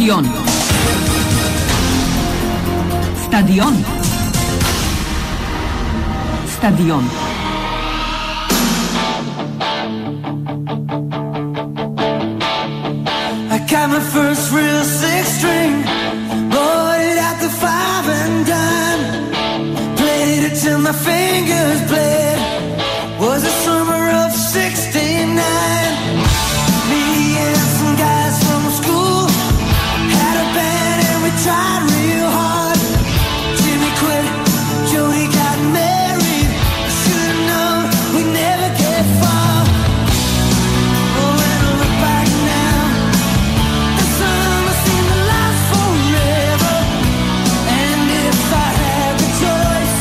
Стадион. Стадион. Стадион. I got my first real six string, bought it at the five and dime, played it till my fingers bled. Was the summer of '69. Me and some guys from school had a band and we tried real hard. Jimmy quit, Jody got married. I should've known we'd never get far. Oh, when I look back now, the summer seemed to last forever. And if I had the choice,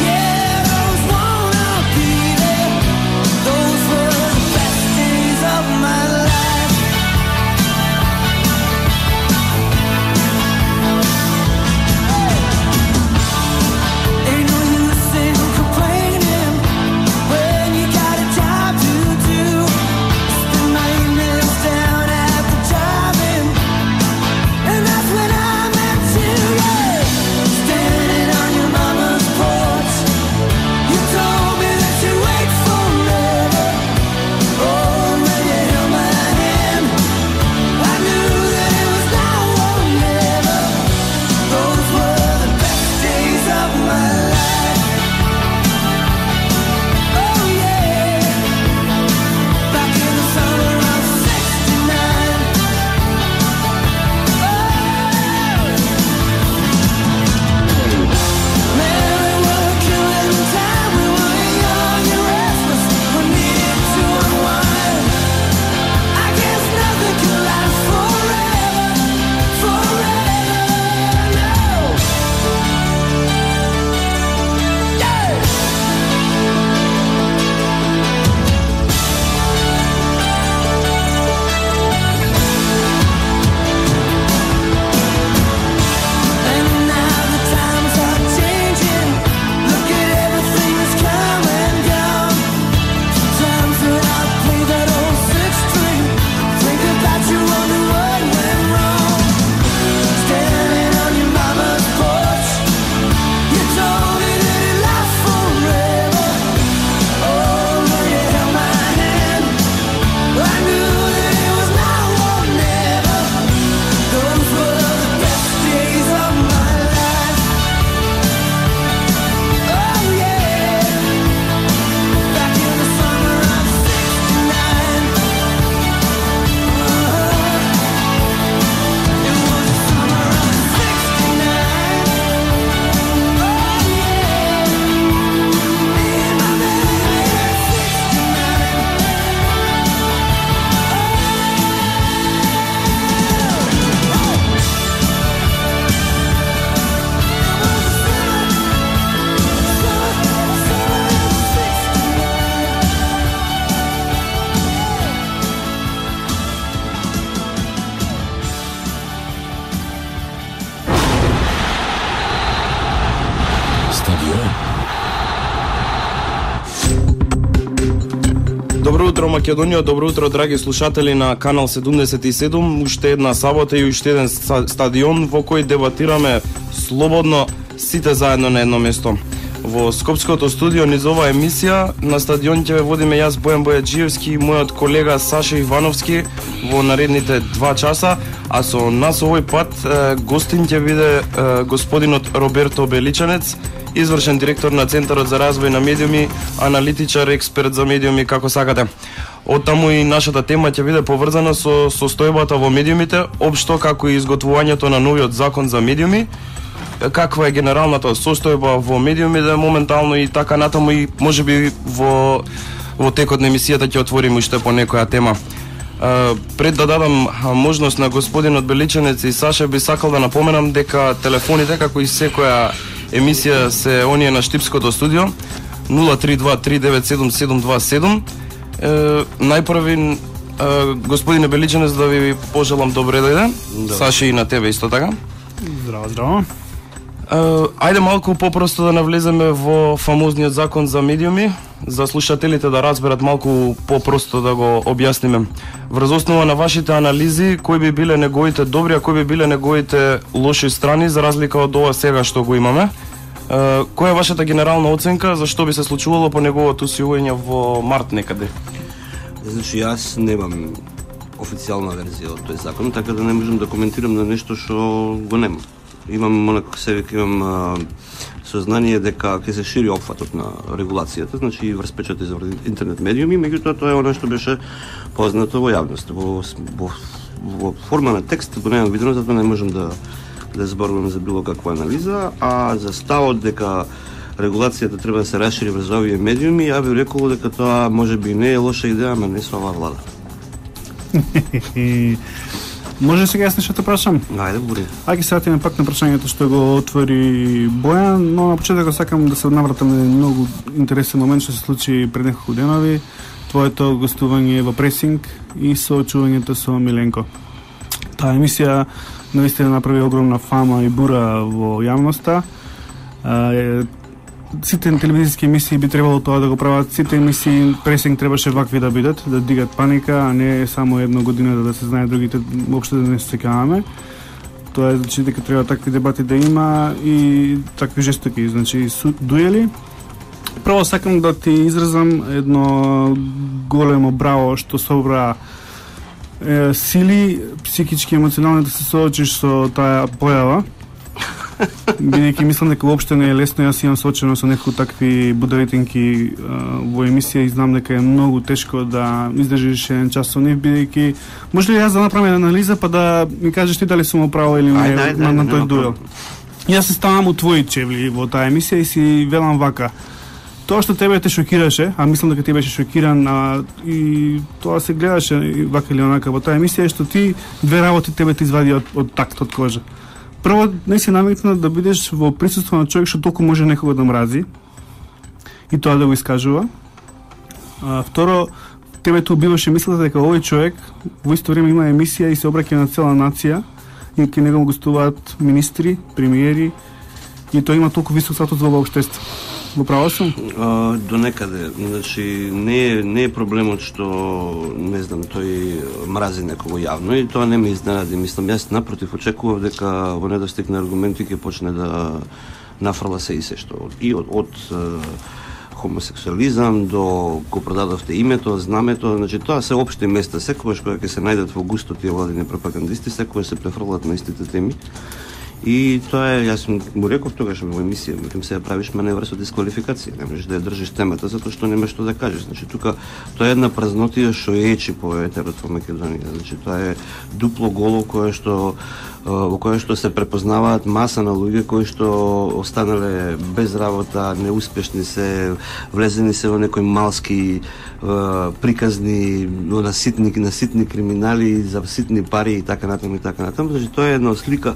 yeah, those wanna be there. Those were the best days of my life. Ain't no use in complaining when you got a job to do. Spend my evenings down at the drive-in, and that's when I met you, yeah. Standing on your mama's porch, you told me that you'd wait forever. Oh, when you held my hand, I knew that it was now or never. Those were the best days of my life. Oh yeah, back in the summer of '69. Man, we were killing time. We were young and restless. We needed to unwind. I guess nothing could last forever, no. Yeah. And now the times are changing. Look at everything that's come and gone. Sometimes when I play that old six string, think about you, wonder what went wrong. Standing on your mama's porch, you told me that it lasts forever. Oh, when you held my hand, I knew that it was now or never. Those were the best days of my life. Oh yeah, back in the summer of '69. It was the summer of '69. Oh yeah, me and my baby at Добро утро, Македонија, добро утро, драги слушатели на Канал 77. Уште една сабота и уште еден стадион во кој дебатираме слободно сите заедно на едно место. Во Скопското студио низ оваа емисија на стадион ќе ве водиме јас, Бојан Бојаджиевски, и мојот колега Саша Ивановски во наредните 2 часа, а со нас овој пат гостин ќе биде господинот Роберто Беличанец, извршен директор на Центарот за развој на медиуми, аналитичар, експерт за медиуми, како сакате. Оттаму и нашата тема ќе биде поврзана со состојбата во медиумите, општо како и изготвувањето на новиот закон за медиуми, каква е генералната состојба во медиумите моментално и така натаму, и можеби во текот на емисијата ќе отвориме уште по некоја тема. Пред да дадам можност на господинот Беличанец и Саша, би сакал да напоменам дека телефоните, како и секоја емисија, се оние на Штипското студио 032-397-727. Најпрви, господине Беличанец, да ви пожелам добре дојде. Саша, и на тебе исто така. Здраво, здраво. Ајде малку попросто да навлеземе во фамозниот закон за медиуми, за слушателите да разберат малку попросто да го објасниме. Врз основа на вашите анализи, кои би биле неговите добри, а кои би биле неговите лоши страни, за разлика од ова сега што го имаме? Која е вашата генерална оценка, за што би се случувало по неговото усвоење во март некаде? Значи, јас немам официјална верзија од тој закон, така да не можам да коментирам на нешто што го немам. Имам, онако се вика, имам сознание дека ќе се шири опфатот на регулацијата, значи и врз печат и за интернет медиуми, меѓутоа тоа е оно што беше познато во јавност. Во форма на текст го немам видено, затоа не можам да зборувам за било каква анализа, а за ставот дека регулацијата треба да се расшири врз овие медиуми, ја би рекол дека тоа можеби не е лоша идеја, ама не со оваа влада. Може сега јас нешто прашам? Ајде, бури. Ајде се вратиме пак на прашањето што го отвори Бојан, но на почетокот сакам да се навратам на многу интересен момент што се случи пред неколку денови, твоето гостување во Пресинг и соочувањето со Миленко. Таа емисија навистина направи огромна фама и бура во јавноста. Сите телевизиски емисии би требало тоа да го прават, сите емисии Пресинг требаше вакви да бидат, да дигат паника, а не само една година да се знае, другите воопшто да не се сеќаваме. Тоа е значи дека треба такви дебати да има и такви жестоки, значи дуели. Прво сакам да ти изразам едно големо браво што собра сили психички, емоционално да се соочиш со таа појава. Бидејќи мислам дека уопште не е лесно, јас имам соочено со некои такви бударитинки во емисија и знам дека е многу тешко да издржиш еден час со нив, бидејќи може ли јас да направам анализа па да ми кажеш ти дали сум право или не на тој дуел. Јас се ставам у твои чевли во таа емисија и си велам вака. Тоа што тебе те шокираше, а мислам дека ти беше шокиран, и тоа се гледаше вака или онака во таа емисија, што ти две работи тебе ти извади од такт, од кожа. Прво, не си намекна да бидеш во присуство на човек што толку може некого да мрази и тоа да го искажува. Второ, тебе те убиваше мислата дека овој човек во исто време има емисија и се обраќа на цела нација и кај него гостуваат министри, премиери и тој има толку висок статус во општество. Во право сум? До некаде. Значи, не е проблемот што, не знам, тој мрази некого јавно и тоа не ме изненади. Мислам, јас напротив очекував дека во недостиг на аргументи ќе почне да нафрла се и се што. И од хомосексуализам до го продадовте името, знамето, значи тоа се општи места. Секогаш кога ќе се најдат во густо тие владини пропагандисти, секогаш се префрлат на истите теми. И тоа е, јас му реков тогаш во емисија, меѓутоа се ја правиш маневра со дисквалификација, не можеш да ја држиш темата затоа што немаш што да кажеш. Значи тука тоа е една празнотија што ечи по етерот во Македонија. Значи тоа е дупло голо во кое што се препознаваат маса на луѓе кои што останале без работа, неуспешни се, влезени се во некои малски приказни на ситни криминали за ситни пари и така натаму и така натаму. Значи тоа е една слика.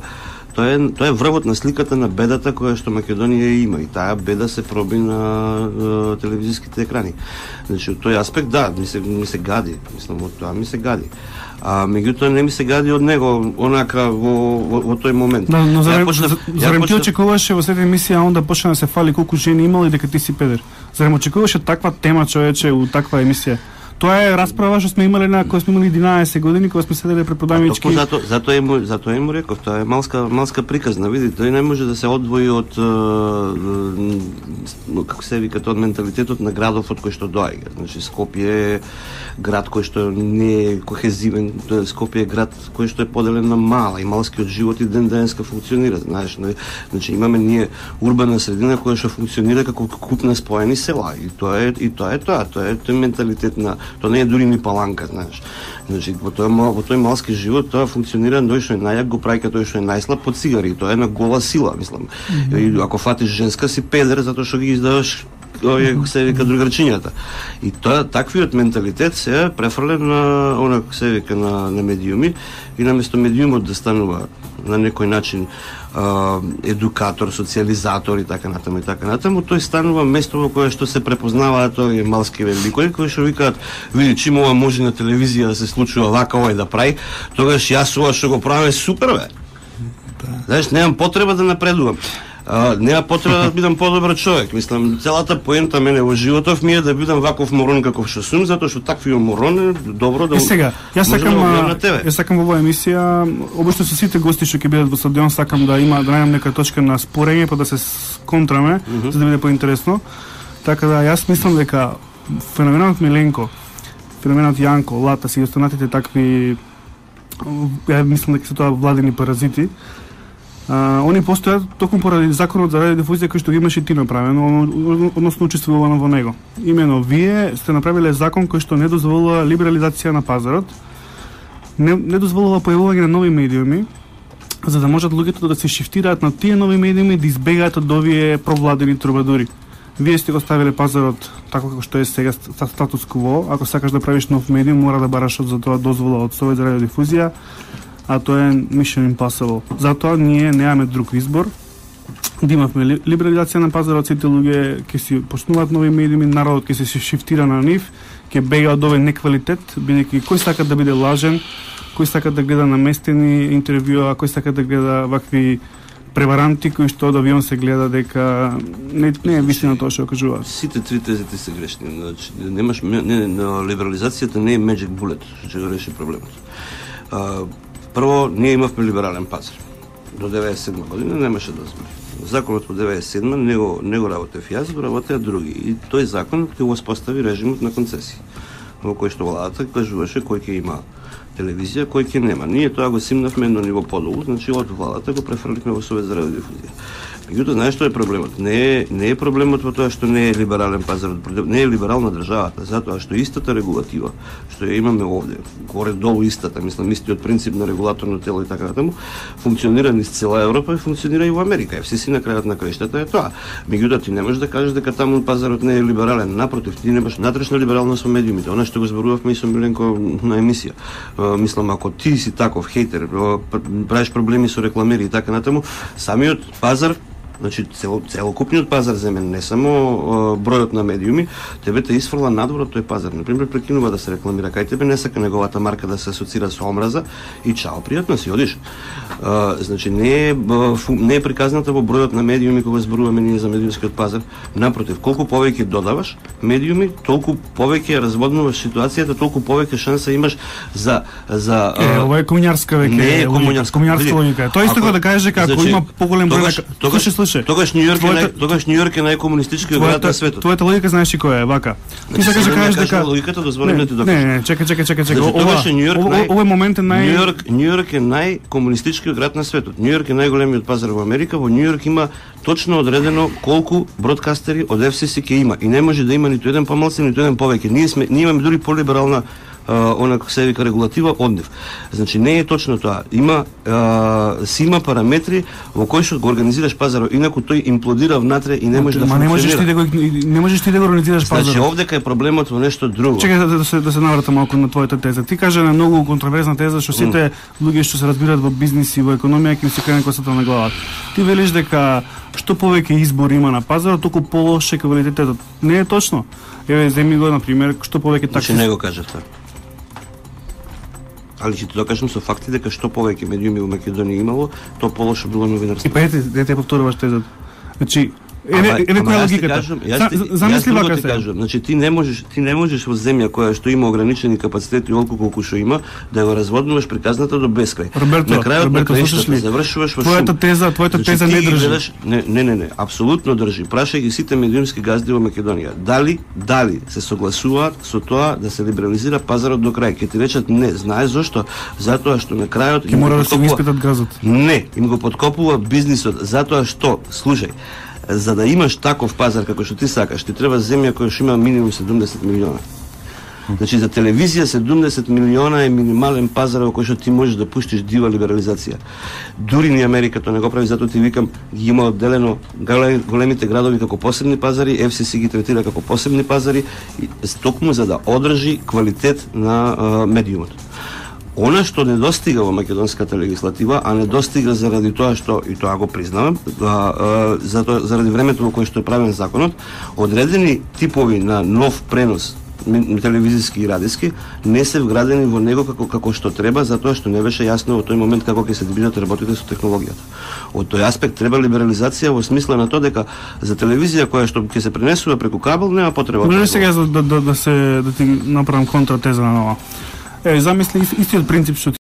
Тоа е врвот на сликата на бедата која што Македонија има и таа беда се проби на телевизиските екрани. Значи, од тој аспект, да, ми се гади, мислам, од тоа ми се гади. Меѓутоа не ми се гади од него онака во тој момент. Да, но зарем ти очекуваше во сета емисија онда почна да се фали колку жени имало и дека ти си педер? Зарем очекуваше таква тема, човече, у таква емисија? Тоа е расправа што сме имали кога сме имали 11 години, кога сме седеле пред продавнички. Затоа му реков, тоа е малска приказна, види, тој не може да се одвои од како се вика, од менталитетот на градов од кој што доаѓа. Значи Скопје е град кој што не е кохезивен, Скопје е град кој што е поделен на мала и малскиот живот и ден денеска функционира, знаеш, значи имаме ние урбана средина која што функционира како куп на споени села и тоа е менталитет на. Тоа не е дури ни паланка, знаеш. Значи, во тој малски живот тоа функционира тој што е најак го праќа тој што е најслаб под цигари. Тоа е една гола сила, мислам. И ако фатиш женска си педер затоа што ги издаваш овие се вика другарчињата. И тоа таквиот менталитет се префрлен на онак се вика на медиуми и наместо медиумот да станува на некој начин едукатор, социализатор и така натаму, тој станува место во кое што се препознаваат овие малски великови кои што викаат, види, чим ова може на телевизија да се случува вака овој да прави, тогаш јас ова што го правам е супер, бе. Знаеш, немам потреба да напредувам. Нема потреба да бидам подобар човек. Мислам, целата поента мене во животов ми е да бидам ваков морон каков што сум, затоа што такви морон е добро да сега, јас сакам во оваа емисија, обично со сите гости што ќе бидат во стадион, сакам да најдам нека точка на спорење, па да се контраме, за да биде поинтересно. Така да јас мислам дека феноменот Миленко, феноменот Јанко, Латас и останатите такви, ја мислам дека се тоа владени паразити, они постојат токму поради законот за радиодифузија кој што ги имаш и ти направено, односно учествувано во него. Имено вие сте направиле закон кој што не дозволува либерализација на пазарот, не дозволува појавување на нови медиуми, за да можат луѓето да се шифтираат на тие нови медиуми, да избегаат од овие провладени трубадури. Вие сте го ставиле пазарот така како што е сега статус кво. Ако сакаш да правиш нов медиум, мора да бараш за тоа дозвола од Совет за радиодифузија, а тоа е Mission Impossible. Затоа ние немаме друг избор. Да имавме либерализација на пазарот, сите луѓе ќе си почнуваат нови медиуми, народот ќе се шифтира на нив, ќе бега од овој неквалитет, бидејќи кој сака да биде лажен, кој сака да гледа наместени интервјуа, кој сака да гледа вакви преваранти кои што од авион се гледа дека не е вистина тоа што кажуваат. Сите три тезите се грешни. Значи, либерализацијата не е magic bullet што ќе го реши проблемот. Прво, ние имавме либерален пазар. До 97 година немаше да збори. Законот од 97 не го работев јас, го работеа други. И тој закон ќе го спостави режимот на концесии, во кој што владата кажуваше кој ќе има телевизија, кој ќе нема. Ние тоа го симнавме едно ниво подолу, значи од владата го префрлихме во Совет за радиодифузија. Меѓутоа, знаеш што е проблемот? Не е проблемот во тоа што не е либерален пазарот, не е либерална државата, затоа што истата регулатива, што ја имаме овде, горе-долу истата, мислам, истиот принцип на регулаторно тело и така натаму, функционира низ цела Европа и функционира и во Америка. FCC на крајот на краиштата е тоа. Меѓутоа, ти не можеш да кажеш дека таму пазарот не е либерален. Напротив, ти немаш натрешна либералност во медиумите. Она што го зборувавме и со Миленко на емисија. Мислам, ако ти си таков хейтер, правиш проблеми со рекламери и така натаму, самиот пазар, значи целокупниот пазар за мен, не само бројот на медиуми, тебе те изфрла надвор од тој пазар. Например, прекинува да се рекламира кај тебе, не сака неговата марка да се асоцира со омраза и чао, пријатно си, одиш. Значи не е приказната во бројот на медиуми кога зборуваме ние за медиумскиот пазар. Напротив, колку повеќе додаваш медиуми, толку повеќе разводнуваш ситуацијата, толку повеќе шанса имаш за ова е комуњарска веќе. Не е комуњарска логика. Тоа исто да кажеш дека ако има поголем број тогаш Њујорк е најкомунистичкиот град на светот. Твојата логика знаеш ли која е, вака? Ти сакаш да кажеш дека логиката дозволам да ти докажам. Не, чекај. Овој момент е Њујорк е најкомунистичкиот град на светот. Њујорк е најголемиот пазар во Америка. Во Њујорк има точно одредено колку бродкастери од FCC ќе има и не може да има ниту еден помалцен, ниту еден повеќе. Ние имаме дури полиберална она како се вика регулатива од нив. Значи не е точно тоа. Има параметри во кои што го организираш пазарот, инаку тој имплодира внатре и не може да функционира. Не можеш ти да го организираш пазарот. Значи овдека е проблемот во нешто друго. Чекај да се навратам малку на твојата теза. Ти кажа на многу контроверзна теза што сите луѓе што се разбираат во бизнис и во економија ќе се крене косата на главата. Ти велиш дека што повеќе избор има на пазарот, толку полош е квалитетот. Не е точно. Еве земи го на пример, што повеќе такси. Не го кажав тоа. Али ќе ти докажам со факти дека што повеќе медиуми во Македонија имало, то полошо било новинарство. И па ете повторуваш тезата. Значи, која логиката? Замисли вака се. Значи ти не можеш во земја која што има ограничени капацитети колку што има да го разводнуваш приказната до бескрај. Роберто, слушаш ли? Завршуваш во твојата теза не држи. Не, апсолутно држи. Прашај ги сите медиумски газди во Македонија. Дали се согласуваат со тоа да се либерализира пазарот до крај? Ќе ти речат не. Знаеш зошто? Затоа што на крајот ќе мора да се испитат газот. Не, им го подкопува бизнисот, затоа што, слушај, за да имаш таков пазар како што ти сакаш, ти треба земја која што има минимум 70 милиона. Значи за телевизија 70 милиона е минимален пазар во кој што ти можеш да пуштиш дива либерализација. Дури ни Америка тоа не го прави, затоа ти викам ги има одделено големите градови како посебни пазари, FCC ги третира како посебни пазари, токму за да одржи квалитет на медиумот. Она што не достига во македонската легислатива, а не достига заради тоа што, и тоа го признавам, заради времето во кое што е правен законот, одредени типови на нов пренос телевизиски и радиски, не се вградени во него како што треба, затоа што не беше јасно во тој момент како ќе се движат работите со технологијата. Од тој аспект треба либерализација во смисла на тоа дека за телевизија која што ќе се пренесува преку кабел нема потреба. Може сега да ти направам контратеза на ова. Замисли истиот принцип што